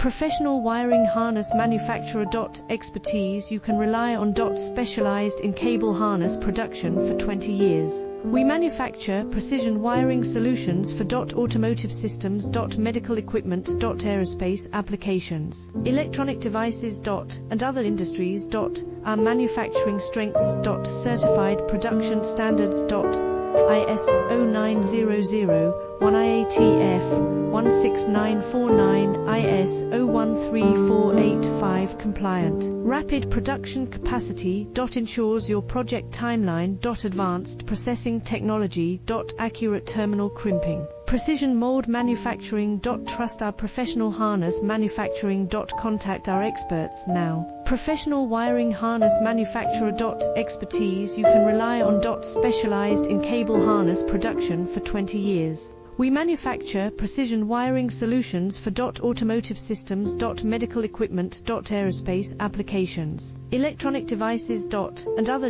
Professional wiring harness manufacturer. Expertise. You can rely on. Specialized in cable harness production for 20 years. We manufacture precision wiring solutions for. Automotive systems. Medical equipment. Aerospace applications. Electronic devices. And other industries. Our manufacturing strengths. Certified production standards. ISO 9001 IATF 16949 ISO 13485 compliant. Rapid production capacity. Ensures your project timeline. Advanced processing technology. Accurate terminal crimping. Precision mold manufacturing. Trust our professional harness manufacturing. Contact our experts now. Professional wiring harness manufacturer. Expertise. You can rely on. Specialized in cable harness production for 20 years. We manufacture precision wiring solutions for. Automotive systems. Medical equipment. Aerospace applications. Electronic devices. And other